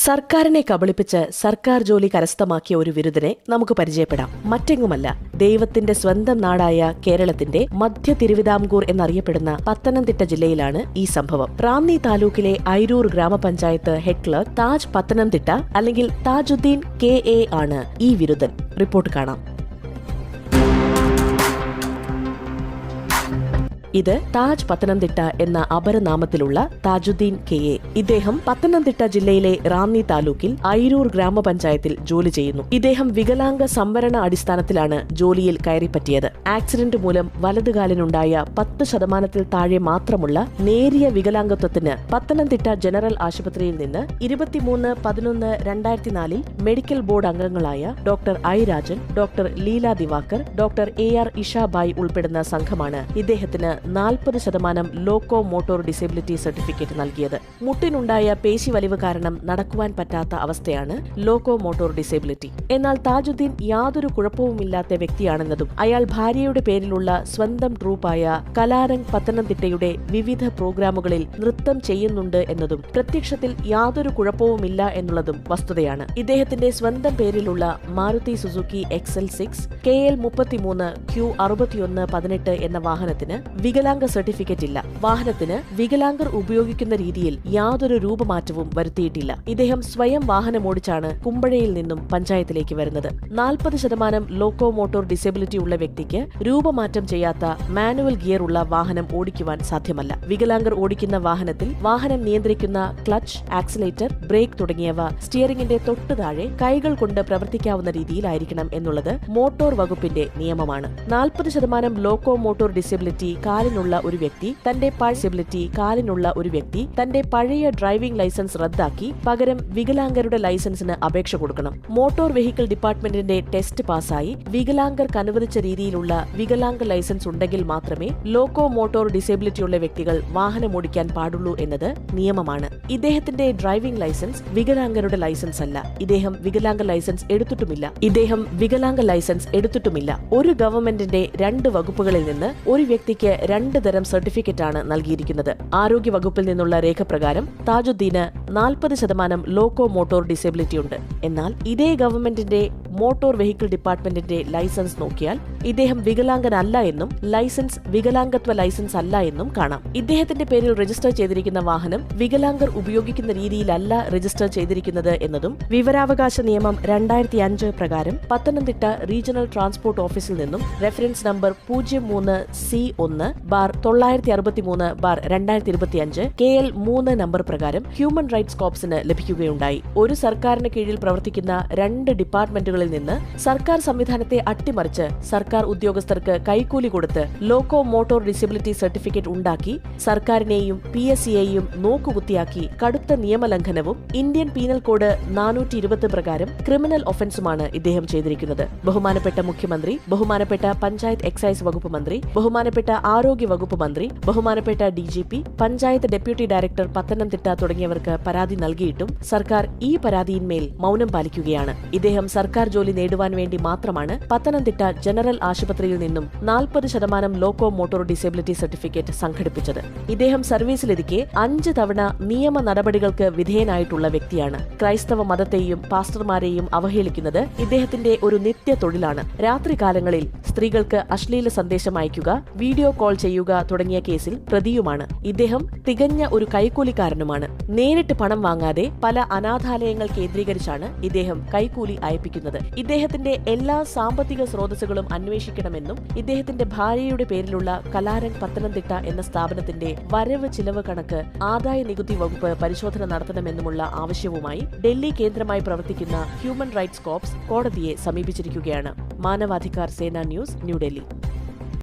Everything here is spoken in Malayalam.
സർക്കാരിനെ കബളിപ്പിച്ച് സർക്കാർ ജോലി കരസ്ഥമാക്കിയ ഒരു വിരുദ്ധനെ നമുക്ക് പരിചയപ്പെടാം. മറ്റെങ്ങുമല്ല, ദൈവത്തിന്റെ സ്വന്തം നാടായ കേരളത്തിന്റെ മധ്യ തിരുവിതാംകൂർ എന്നറിയപ്പെടുന്ന പത്തനംതിട്ട ജില്ലയിലാണ് ഈ സംഭവം. റാന്നി താലൂക്കിലെ ഐരൂർ ഗ്രാമപഞ്ചായത്ത് ഹെഡ് ക്ലർക്ക് താജ് പത്തനംതിട്ട അല്ലെങ്കിൽ താജുദ്ദീൻ KA ആണ് ഈ വിരുദ്ധൻ. റിപ്പോർട്ട് കാണാം. ഇത് താജ് പത്തനംതിട്ട എന്ന അപരനാമത്തിലുള്ള താജുദ്ദീൻ KA. ഇദ്ദേഹം പത്തനംതിട്ട ജില്ലയിലെ റാന്നി താലൂക്കിൽ ഐരൂർ ഗ്രാമപഞ്ചായത്തിൽ ജോലി ചെയ്യുന്നു. ഇദ്ദേഹം വികലാംഗ സംവരണ അടിസ്ഥാനത്തിലാണ് ജോലിയിൽ കയറിപ്പറ്റിയത്. ആക്സിഡന്റ് മൂലം വലതുകാലിനുണ്ടായ 10% താഴെ മാത്രമുള്ള നേരിയ വികലാംഗത്വത്തിന് പത്തനംതിട്ട ജനറൽ ആശുപത്രിയിൽ നിന്ന് 23/11/2004 മെഡിക്കൽ ബോർഡ് അംഗങ്ങളായ doctor I Rajan, doctor Leela Divakar, doctor AR Ishabai ഉൾപ്പെടുന്ന സംഘമാണ് ഇദ്ദേഹത്തിന് 40% ലോക്കോ മോട്ടോർ ഡിസേബിലിറ്റി സർട്ടിഫിക്കറ്റ് നൽകിയത്. മുട്ടിനുണ്ടായ പേശിവലിവ് കാരണം നടക്കുവാൻ പറ്റാത്ത അവസ്ഥയാണ് ലോക്കോ മോട്ടോർ ഡിസേബിലിറ്റി. എന്നാൽ താജുദ്ദീൻ യാതൊരു കുഴപ്പവുമില്ലാത്ത വ്യക്തിയാണെന്നതും അയാൾ ഭാര്യയുടെ പേരിലുള്ള സ്വന്തം ട്രൂപ്പായ കലാരംഗ് പത്തനംതിട്ടയുടെ വിവിധ പ്രോഗ്രാമുകളിൽ നൃത്തം ചെയ്യുന്നുണ്ട് എന്നതും പ്രത്യക്ഷത്തിൽ യാതൊരു കുഴപ്പവുമില്ല എന്നുള്ളതും വസ്തുതയാണ്. ഇദ്ദേഹത്തിന്റെ സ്വന്തം പേരിലുള്ള Maruti Suzuki XL6 KL 33 Q6118 എന്ന വാഹനത്തിന് വികലാംഗ സർട്ടിഫിക്കറ്റ് ഇല്ല. വാഹനത്തിന് വികലാംഗർ ഉപയോഗിക്കുന്ന രീതിയിൽ യാതൊരു രൂപമാറ്റവും വരുത്തിയിട്ടില്ല. ഇദ്ദേഹം സ്വയം വാഹനമോടിച്ചാണ് കുമ്പഴയിൽ നിന്നും പഞ്ചായത്തിലേക്ക് വരുന്നത്. 40% ലോക്കോ മോട്ടോർ ഡിസേബിലിറ്റി ഉള്ള വ്യക്തിക്ക് രൂപമാറ്റം ചെയ്യാത്ത മാനുവൽ ഗിയർ ഉള്ള വാഹനം ഓടിക്കുവാൻ സാധ്യമല്ല. വികലാംഗർ ഓടിക്കുന്ന വാഹനത്തിൽ വാഹനം നിയന്ത്രിക്കുന്ന ക്ലച്ച്, ആക്സിലേറ്റർ, ബ്രേക്ക് തുടങ്ങിയവ സ്റ്റിയറിംഗിന്റെ തൊട്ടു താഴെ കൈകൾ കൊണ്ട് പ്രവർത്തിക്കാവുന്ന രീതിയിലായിരിക്കണം എന്നുള്ളത് മോട്ടോർ വകുപ്പിന്റെ നിയമമാണ്. 40% ലോക്കോ മോട്ടോർ ഡിസേബിലിറ്റി കാലിനുള്ള ഒരു വ്യക്തി തന്റെ പഴയ ഡ്രൈവിംഗ് ലൈസൻസ് റദ്ദാക്കി പകരം വികലാംഗരുടെ ലൈസൻസിന് അപേക്ഷ കൊടുക്കണം. മോട്ടോർ വെഹിക്കിൾ ഡിപ്പാർട്ട്മെന്റിന്റെ ടെസ്റ്റ് പാസ്സായി വികലാംഗർക്ക് അനുവദിച്ച രീതിയിലുള്ള വികലാംഗ ലൈസൻസ് ഉണ്ടെങ്കിൽ മാത്രമേ ലോക്കോ മോട്ടോർ ഡിസേബിലിറ്റിയുള്ള വ്യക്തികൾ വാഹനമോടിക്കാൻ പാടുള്ളൂ എന്നത് നിയമമാണ്. ഇദ്ദേഹത്തിന്റെ ഡ്രൈവിംഗ് ലൈസൻസ് വികലാംഗരുടെ ലൈസൻസ് അല്ല. ഇദ്ദേഹം വികലാംഗ ലൈസൻസ് എടുത്തിട്ടുമില്ല. ഒരു ഗവൺമെന്റിന്റെ 2 വകുപ്പുകളിൽ നിന്ന് ഒരു വ്യക്തിക്ക് 2 തരം സർട്ടിഫിക്കറ്റാണ് നൽകിയിരിക്കുന്നത്. ആരോഗ്യ വകുപ്പിൽ നിന്നുള്ള രേഖ പ്രകാരം താജുദ്ദീന് 40% ലോക്കോ മോട്ടോർ ഡിസേബിലിറ്റി ഉണ്ട്. എന്നാൽ ഇതേ ഗവൺമെന്റിന്റെ മോട്ടോർ വെഹിക്കിൾ ഡിപ്പാർട്ട്മെന്റിന്റെ ലൈസൻസ് നോക്കിയാൽ ഇദ്ദേഹം വികലാംഗനല്ല എന്നും ലൈസൻസ് വികലാംഗത്വ ലൈസൻസ് അല്ല എന്നും കാണാം. ഇദ്ദേഹത്തിന്റെ പേരിൽ രജിസ്റ്റർ ചെയ്തിരിക്കുന്ന വാഹനം വികലാംഗർ ഉപയോഗിക്കുന്ന രീതിയിലല്ല രജിസ്റ്റർ ചെയ്തിരിക്കുന്നത് എന്നതും വിവരാവകാശ നിയമം 2005 പ്രകാരം പത്തനംതിട്ട റീജിയണൽ ട്രാൻസ്പോർട്ട് ഓഫീസിൽ നിന്നും reference number 03C1/963/2025 KL 3 number പ്രകാരം ഹ്യൂമൻ റൈറ്റ്സ് കോർപ്സിന് ലഭിക്കുകയുണ്ടായി. ഒരു സർക്കാരിന് കീഴിൽ പ്രവർത്തിക്കുന്ന 2 ഡിപ്പാർട്ട്മെന്റുകളിൽ നിന്ന് സർക്കാർ സംവിധാനത്തെ അട്ടിമറിച്ച് സർക്കാർ ഉദ്യോഗസ്ഥർക്ക് കൈക്കൂലി കൊടുത്ത് ലോക്കോ മോട്ടോർ ഡിസേബിലിറ്റി സർട്ടിഫിക്കറ്റ് ഉണ്ടാക്കി സർക്കാരിനെയും PSCയെയും നോക്കുകുത്തിയാക്കി കടുത്ത നിയമലംഘനവും ഇന്ത്യൻ പീനൽ കോഡ് 420 പ്രകാരം ക്രിമിനൽ ഒഫൻസുമാണ് ഇദ്ദേഹം ചെയ്തിരിക്കുന്നത്. ബഹുമാനപ്പെട്ട മുഖ്യമന്ത്രി, ബഹുമാനപ്പെട്ട പഞ്ചായത്ത് എക്സൈസ് വകുപ്പ് മന്ത്രി, ബഹുമാനപ്പെട്ട ആരോഗ്യ വകുപ്പ് മന്ത്രി, ബഹുമാനപ്പെട്ട DGP, panchayat deputy director Pathanamthitta തുടങ്ങിയവർക്ക് പരാതി നൽകിയിട്ടും സർക്കാർ ഈ പരാതിയിന്മേൽ മൗനം പാലിക്കുകയാണ്. ഇദ്ദേഹം സർക്കാർ ജോലി നേടുവാൻ വേണ്ടി മാത്രമാണ് പത്തനംതിട്ട ജനറൽ ആശുപത്രിയിൽ നിന്നും 40% ലോക്കോ മോട്ടോർ ഡിസേബിലിറ്റി സർട്ടിഫിക്കറ്റ് സംഘടിപ്പിച്ചത്. ഇദ്ദേഹം സർവീസിലിരിക്കെ 5 തവണ നിയമ നടപടികൾക്ക് വിധേയനായിട്ടുള്ള വ്യക്തിയാണ്. ക്രൈസ്തവ മതത്തെയും പാസ്റ്റർമാരെയും അവഹേളിക്കുന്നത് ഇദ്ദേഹത്തിന്റെ ഒരു നിത്യ തൊഴിലാണ്. രാത്രികാലങ്ങളിൽ സ്ത്രീകൾക്ക് അശ്ലീല സന്ദേശം അയക്കുക, വീഡിയോ കോൾ ചെയ്യുക തുടങ്ങിയ കേസിൽ പ്രതിയുമാണ്. ഇദ്ദേഹം തികഞ്ഞ ഒരു കൈക്കൂലിക്കാരനുമാണ്. നേരിട്ട് പണം വാങ്ങാതെ പല അനാഥാലയങ്ങൾ കേന്ദ്രീകരിച്ചാണ് ഇദ്ദേഹം കൈക്കൂലി അയപ്പിക്കുന്നത്. ഇദ്ദേഹത്തിന്റെ എല്ലാ സാമ്പത്തിക സ്രോതസ്സുകളും അന്വേഷിക്കണമെന്നും ഇദ്ദേഹത്തിന്റെ ഭാര്യയുടെ പേരിലുള്ള കലാരംഗ് പത്തനംതിട്ട എന്ന സ്ഥാപനത്തിന്റെ വരവ് ചിലവ് കണക്ക് ആദായ നികുതി വകുപ്പ് പരിശോധന നടത്തണമെന്നുമുള്ള ആവശ്യവുമായി ഡൽഹി കേന്ദ്രമായി പ്രവർത്തിക്കുന്ന ഹ്യൂമൻ റൈറ്റ്സ് കോർപ്സ് കോടതിയെ സമീപിച്ചിരിക്കുകയാണ്. മാനവാധികാർ സേന ന്യൂസ്, ന്യൂഡൽഹി.